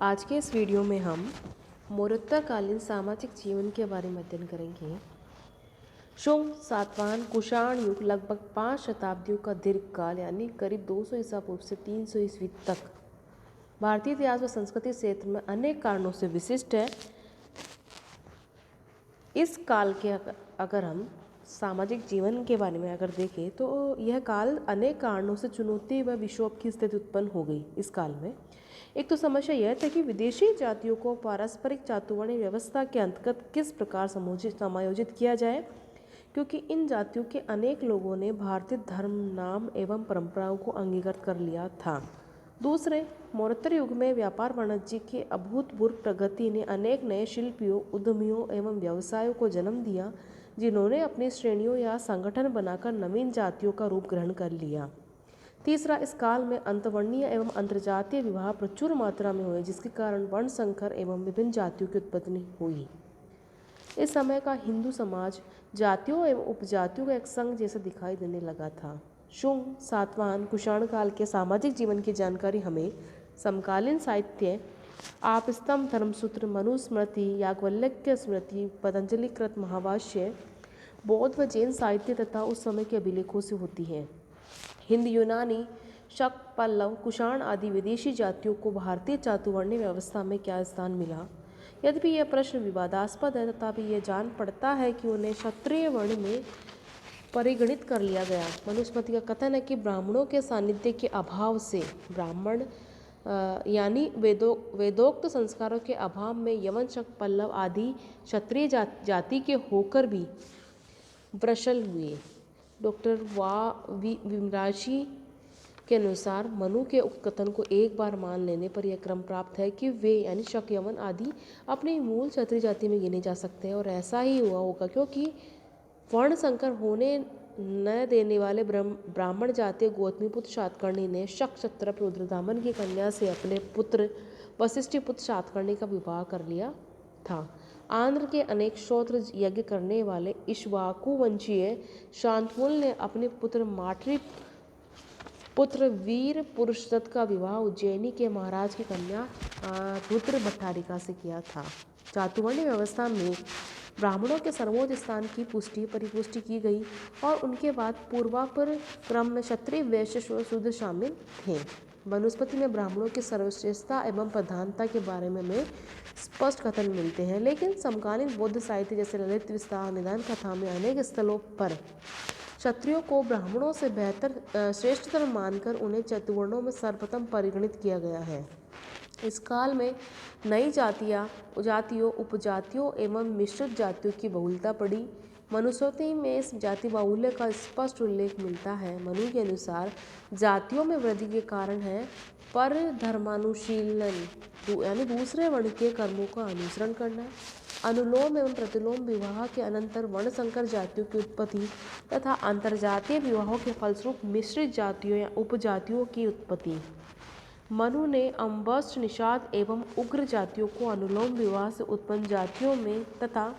आज के इस वीडियो में हम मौर्योत्तरकालीन सामाजिक जीवन के बारे में अध्ययन करेंगे। शुंग, सातवाहन, कुषाण युग लगभग 5 शताब्दियों का दीर्घकाल यानी करीब 200 ईसा पूर्व से 300 ईस्वी तक भारतीय इतिहास व संस्कृति क्षेत्र में अनेक कारणों से विशिष्ट है। इस काल के अगर हम सामाजिक जीवन के बारे में अगर देखें तो यह काल अनेक कारणों से चुनौती व विक्षोभ की स्थिति उत्पन्न हो गई। इस काल में एक तो समस्या यह थी कि विदेशी जातियों को पारस्परिक चातुर्वर्ण्य व्यवस्था के अंतर्गत किस प्रकार समायोजित किया जाए, क्योंकि इन जातियों के अनेक लोगों ने भारतीय धर्म, नाम एवं परंपराओं को अंगीकृत कर लिया था। दूसरे, मौर्योत्तर युग में व्यापार वाणिज्य की अभूतपूर्व प्रगति ने अनेक नए शिल्पियों, उद्यमियों एवं व्यवसायों को जन्म दिया, जिन्होंने अपनी श्रेणियों या संगठन बनाकर नवीन जातियों का रूप ग्रहण कर लिया। तीसरा, इस काल में अंतर्वर्णीय एवं अंतर्जातीय विवाह प्रचुर मात्रा में हुए, जिसके कारण वर्ण संकर एवं विभिन्न जातियों की उत्पत्ति हुई। इस समय का हिंदू समाज जातियों एवं उपजातियों का एक संघ जैसा दिखाई देने लगा था। शुंग, सातवाहन, कुषाण काल के सामाजिक जीवन की जानकारी हमें समकालीन साहित्य, आपस्तंभ, धर्मसूत्र, मनुस्मृति, याज्ञवल्क्य स्मृति, पतंजलि कृत महाभाष्य, बौद्ध व जैन साहित्य तथा उस समय के अभिलेखों से होती है। हिंद, यूनानी, शक, पल्लव, कुषाण आदि विदेशी जातियों को भारतीय चातुर्वर्ण्य व्यवस्था में क्या स्थान मिला? यद्यपि यह प्रश्न विवादास्पद है, तथापि यह जान पड़ता है कि उन्हें क्षत्रिय वर्ण में परिगणित कर लिया गया। मनुस्मृति का कथन है कि ब्राह्मणों के सानिध्य के अभाव से ब्राह्मण यानी वेदोक्त संस्कारों के अभाव में यवन, शक, पल्लव आदि क्षत्रिय जाति के होकर भी वृषल हुए। डॉक्टर विमराशी के अनुसार मनु के उक्त कथन को एक बार मान लेने पर यह क्रम प्राप्त है कि वे यानी शक, यवन आदि अपनी मूल क्षत्रिय जाति में गिने जा सकते हैं, और ऐसा ही हुआ होगा क्योंकि वर्ण संकर होने न देने वाले ब्राह्मण जातीय गौतमी पुत्र शातकर्णी ने शक क्षत्रप रुद्रदामन की कन्या से अपने पुत्र वशिष्ठ पुत्र शातकर्णी का विवाह कर लिया था। आंध्र के अनेक श्रोत्र यज्ञ करने वाले इक्ष्वाकु वंशीय शांतनुल ने अपने पुत्र मातृ पुत्र वीर पुरुषदत्त का विवाह उज्जैनी के महाराज की कन्या रुद्र भट्टारिका से किया था। चातुर्वर्ण्य व्यवस्था में ब्राह्मणों के सर्वोच्च स्थान की परिपुष्टि की गई और उनके बाद पूर्वापर क्रम में क्षत्रिय, वैश्य, शूद्र शामिल थे। मनुस्मृति में ब्राह्मणों की सर्वश्रेष्ठता एवं प्रधानता के बारे में हमें स्पष्ट कथन मिलते हैं, लेकिन समकालीन बौद्ध साहित्य जैसे ललित विस्तार, निदान कथा में अनेक स्थलों पर क्षत्रियों को ब्राह्मणों से श्रेष्ठतर मानकर उन्हें चतुर्वर्णों में सर्वप्रथम परिगणित किया गया है। इस काल में नई जातियों, उपजातियों एवं मिश्रित जातियों की बहुलता पड़ी। मनुस्मृति में इस जाति बाहुल्य का स्पष्ट उल्लेख मिलता है। मनु के अनुसार जातियों में वृद्धि के कारण है पर धर्मानुशीलन यानी दूसरे वर्ण के कर्मों का अनुसरण करना, अनुलोम एवं प्रतिलोम विवाह के अनंतर वर्ण संकर जातियों की उत्पत्ति तथा अंतर्जातीय विवाहों के फलस्वरूप मिश्रित जातियों या उपजातियों की उत्पत्ति। मनु ने अम्बस्ट, निषाद एवं उग्र जातियों को अनुलोम विवाह से उत्पन्न जातियों में तथा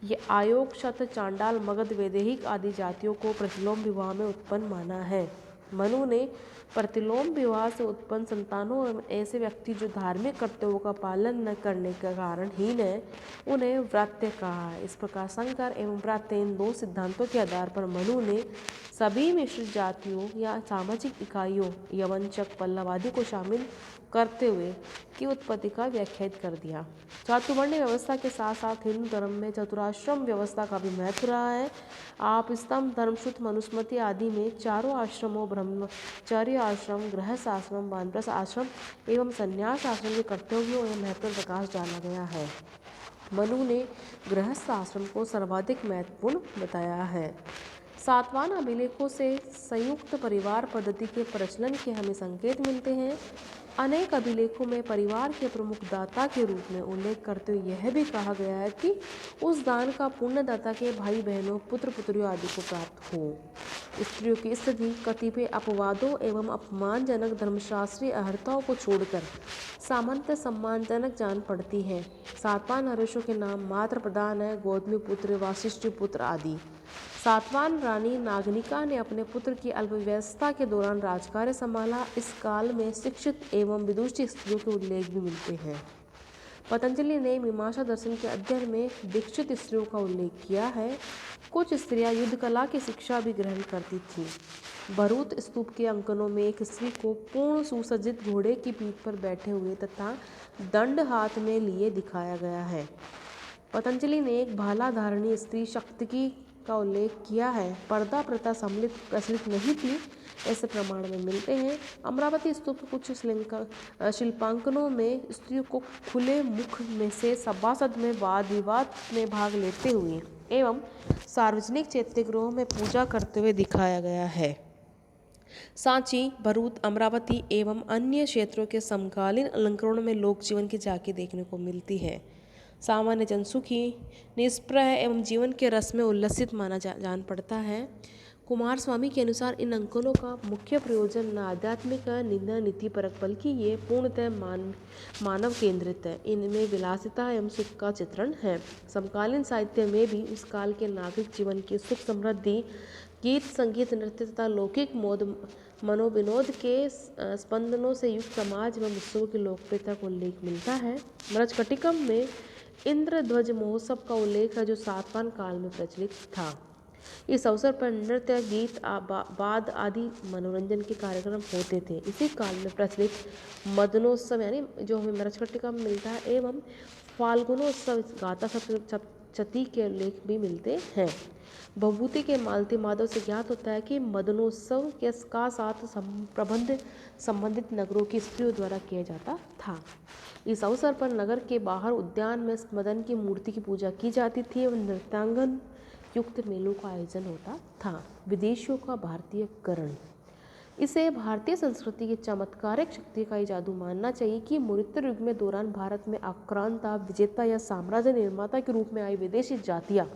ये आयोग, क्षत्र, चांडाल, मगध, वैदेहिक आदि जातियों को प्रतिलोम विवाह में उत्पन्न माना है। मनु ने प्रतिलोम विवाह से उत्पन्न संतानों एवं ऐसे व्यक्ति जो धार्मिक कर्तव्यों का पालन न करने के कारण हीन है, उन्हें व्रात्य कहा है। इस प्रकार संकर एवं व्रात्य इन दो सिद्धांतों के आधार पर मनु ने सभी मिश्रित जातियों या सामाजिक इकाइयों यवन, शक, पल्लव आदि को शामिल करते हुए की उत्पत्ति का व्याख्यायित कर दिया। चातुर्वर्ण्य व्यवस्था के साथ साथ हिंदू धर्म में चतुराश्रम व्यवस्था का भी महत्व रहा है। आपस्तंभ, धर्मसूत्र, मनुस्मृति आदि में चारों आश्रमों ब्रह्मचर्य आश्रम, गृहस्थ आश्रम, वानप्रस्थ आश्रम एवं संन्यास आश्रम के कर्तव्यों एवं महत्व पर प्रकाश डाला गया है। मनु ने गृहस्थ आश्रम को सर्वाधिक महत्वपूर्ण बताया है। सातवाहन अभिलेखों से संयुक्त परिवार पद्धति के प्रचलन के हमें संकेत मिलते हैं। अनेक अभिलेखों में परिवार के प्रमुख दाता के रूप में उल्लेख करते हुए यह भी कहा गया है कि उस दान का पुण्यदाता के भाई बहनों, पुत्र पुत्रियों आदि को प्राप्त हो। स्त्रियों की स्थिति कतिपय अपवादों एवं अपमानजनक धर्मशास्त्रीय अर्हताओं को छोड़कर सामान्यतः सम्मानजनक जान पड़ती है। सातवाहन नरेशों के नाम मात्र प्रधान है: गौतमी पुत्र, वाशिष्ठ पुत्र आदि। सातवाहन रानी नागनिका ने अपने पुत्र की अल्पावस्था के दौरान राजकार्य संभाला। इस काल में शिक्षित एवं विदुषी स्त्रियों के उल्लेख भी मिलते हैं। पतंजलि ने मीमांसा दर्शन के अध्ययन में दीक्षित स्त्रियों का उल्लेख किया है। कुछ स्त्रियां युद्ध कला की शिक्षा भी ग्रहण करती थीं। भरूच स्तूप के अंकनों में एक स्त्री को पूर्ण सुसज्जित घोड़े की पीठ पर बैठे हुए तथा दंड हाथ में लिए दिखाया गया है। पतंजलि ने एक भाला धारणी स्त्री शक्तिकी का उल्लेख किया है। पर्दा प्रथा सम्मिलित प्रचलित नहीं थी, ऐसे प्रमाण में मिलते हैं। अमरावती स्तूप के कुछ शिल्पांकनों में स्त्रियों को खुले मुख में से सभासद में वाद विवाद में भाग लेते हुए एवं सार्वजनिक चैत्यगृहों में पूजा करते हुए दिखाया गया है। सांची, भरूच, अमरावती एवं अन्य क्षेत्रों के समकालीन अलंकरणों में लोक जीवन की झांकी देखने को मिलती है। सामान्य जन सुखी, निष्प्रह एवं जीवन के रस में उल्लसित माना जान पड़ता है। कुमार स्वामी के अनुसार इन अंकनों का मुख्य प्रयोजन न आध्यात्मिक निंदा नीति परक बल्कि ये पूर्णतः मानव केंद्रित है। इनमें विलासिता एवं सुख का चित्रण है। समकालीन साहित्य में भी उस काल के नागरिक जीवन की सुख समृद्धि, गीत संगीत नृत्य तथा लौकिक मनोविनोद के स्पंदनों से युक्त समाज एवं उत्सवों की लोकप्रियता का उल्लेख मिलता है। मृच्छकटिकम में इंद्रध्वज महोत्सव का उल्लेख है जो सातवाहन काल में प्रचलित था। इस अवसर पर नृत्य, गीत, वाद आदि मनोरंजन के कार्यक्रम होते थे। इसी काल में प्रचलित मदनोत्सव यानी जो हमें मृच्छकटिकम मिलता है एवं फाल्गुनोत्सव, गाथा सप्तशती के उल्लेख भी मिलते हैं। भभूति के मालती माधव से ज्ञात होता है कि मदनोत्सव के साथ प्रबंध संबंधित नगरों की स्त्रियों द्वारा किया जाता था। इस अवसर पर नगर के बाहर उद्यान में मदन की मूर्ति की पूजा की जाती थी एवं नृत्यांगन युक्त मेलों का आयोजन होता था। विदेशियों का भारतीयकरण, इसे भारतीय संस्कृति की चमत्कारिक शक्ति का ही जादू मानना चाहिए कि मौर्योत्तर युग में दौरान भारत में आक्रांता, विजेता या साम्राज्य निर्माता के रूप में आई विदेशी जातियाँ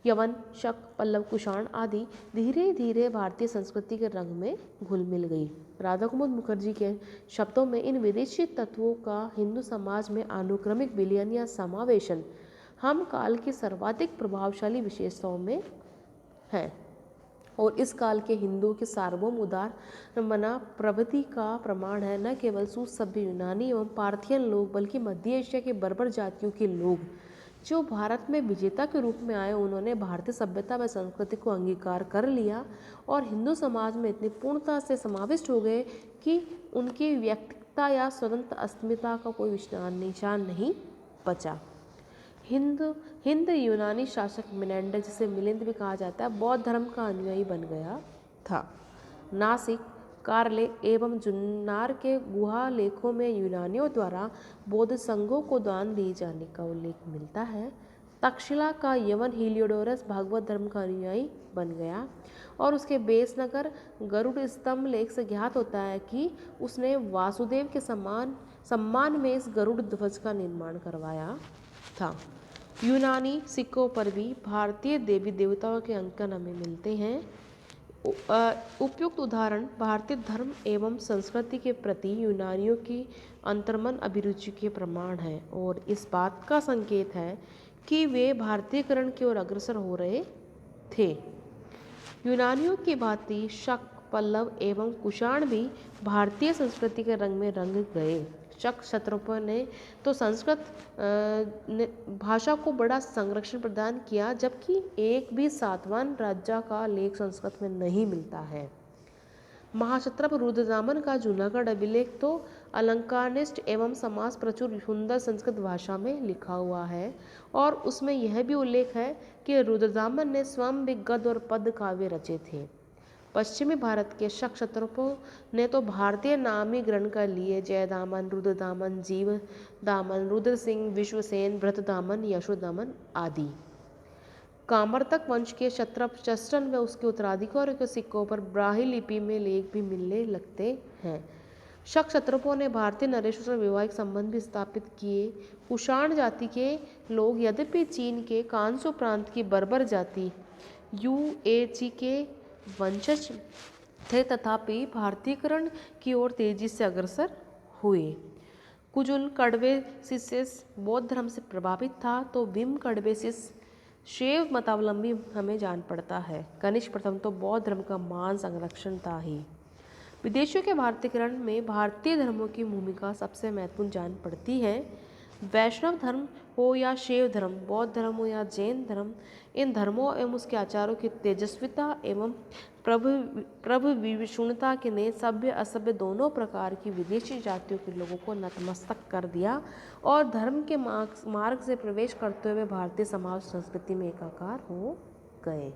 यवन, शक, पल्लव, कुषाण आदि धीरे धीरे भारतीय संस्कृति के रंग में घुल मिल गई। राधा कुमुद मुखर्जी के शब्दों में इन विदेशी तत्वों का हिंदू समाज में अनुक्रमिक विलयन या समावेशन हम काल की सर्वाधिक प्रभावशाली विशेषताओं में है और इस काल के हिंदुओं के सार्वभौम उदार मना प्रवृत्ति का प्रमाण है। न केवल सुसभ्य यूनानी एवं पार्थियन लोग बल्कि मध्य एशिया के बर्बर जातियों के लोग जो भारत में विजेता के रूप में आए, उन्होंने भारतीय सभ्यता व संस्कृति को अंगीकार कर लिया और हिंदू समाज में इतनी पूर्णता से समाविष्ट हो गए कि उनकी व्यक्तिगता या स्वतंत्र अस्मिता का कोई निशान नहीं बचा। हिंद यूनानी शासक मिनेंडर, जिसे मिलिंद भी कहा जाता है, बौद्ध धर्म का अनुयायी बन गया था। नासिक, कार्ले एवं जुन्नार के गुहा लेखों में यूनानियों द्वारा बौद्ध संघों को दान दिए जाने का उल्लेख मिलता है। तक्षशिला का यवन हीलियोडोरस भागवत धर्म का अनुयायी बन गया और उसके बेस नगर गरुड़ स्तंभ लेख से ज्ञात होता है कि उसने वासुदेव के सम्मान में इस गरुड़ ध्वज का निर्माण करवाया था। यूनानी सिक्कों पर भी भारतीय देवी देवताओं के अंकन हमें मिलते हैं। उपयुक्त उदाहरण भारतीय धर्म एवं संस्कृति के प्रति यूनानियों की अंतर्मन अभिरुचि के प्रमाण है और इस बात का संकेत है कि वे भारतीयकरण की ओर अग्रसर हो रहे थे। यूनानियों की भांति शक, पल्लव एवं कुषाण भी भारतीय संस्कृति के रंग में रंग गए। शक क्षत्रियों ने तो संस्कृत भाषा को बड़ा संरक्षण प्रदान किया, जबकि एक भी सातवाहन राजा का लेख संस्कृत में नहीं मिलता है। महाक्षत्रप रुद्रदामन का जूनागढ़ अभिलेख तो अलंकारनिष्ठ एवं समास प्रचुर सुंदर संस्कृत भाषा में लिखा हुआ है और उसमें यह भी उल्लेख है कि रुद्रदामन ने स्वयं भी गद्य और पद्य काव्य रचे थे। पश्चिमी भारत के शक क्षत्रियों ने तो भारतीय नाम ही ग्रहण कर लिए। जयदामन, रुद्रदामन, जीवदामन, रुद्रसिंह, विश्वसेन, भृतदामन, यशोदामन आदि। कामर्तक वंश के क्षत्रप चस्टन व उसके उत्तराधिकारियों के सिक्कों पर ब्राह्मी लिपि में लेख भी मिलने लगते हैं। शक क्षत्रियों ने भारतीय नरेशों से वैवाहिक संबंध भी स्थापित किए। कुषाण जाति के लोग यद्यपि चीन के कांसो प्रांत की बर्बर जाति यूएची के वंशज थे, तथापि भारतीयकरण की ओर तेजी से अग्रसर हुए। कुजुल कड़वे शिष्य बौद्ध धर्म से प्रभावित था तो विम कड़वे शिष्य शैव मतावलंबी हमें जान पड़ता है। कनिष्क प्रथम तो बौद्ध धर्म का मान संरक्षण था ही। विदेशियों के भारतीयकरण में भारतीय धर्मों की भूमिका सबसे महत्वपूर्ण जान पड़ती है। वैष्णव धर्म हो या शैव धर्म, बौद्ध धर्म हो या जैन धर्म, इन धर्मों एवं उसके आचारों की तेजस्विता एवं प्रभु विष्णुता के ने सभ्य असभ्य दोनों प्रकार की विदेशी जातियों के लोगों को नतमस्तक कर दिया और धर्म के मार्ग से प्रवेश करते हुए भारतीय समाज संस्कृति में एकाकार हो गए।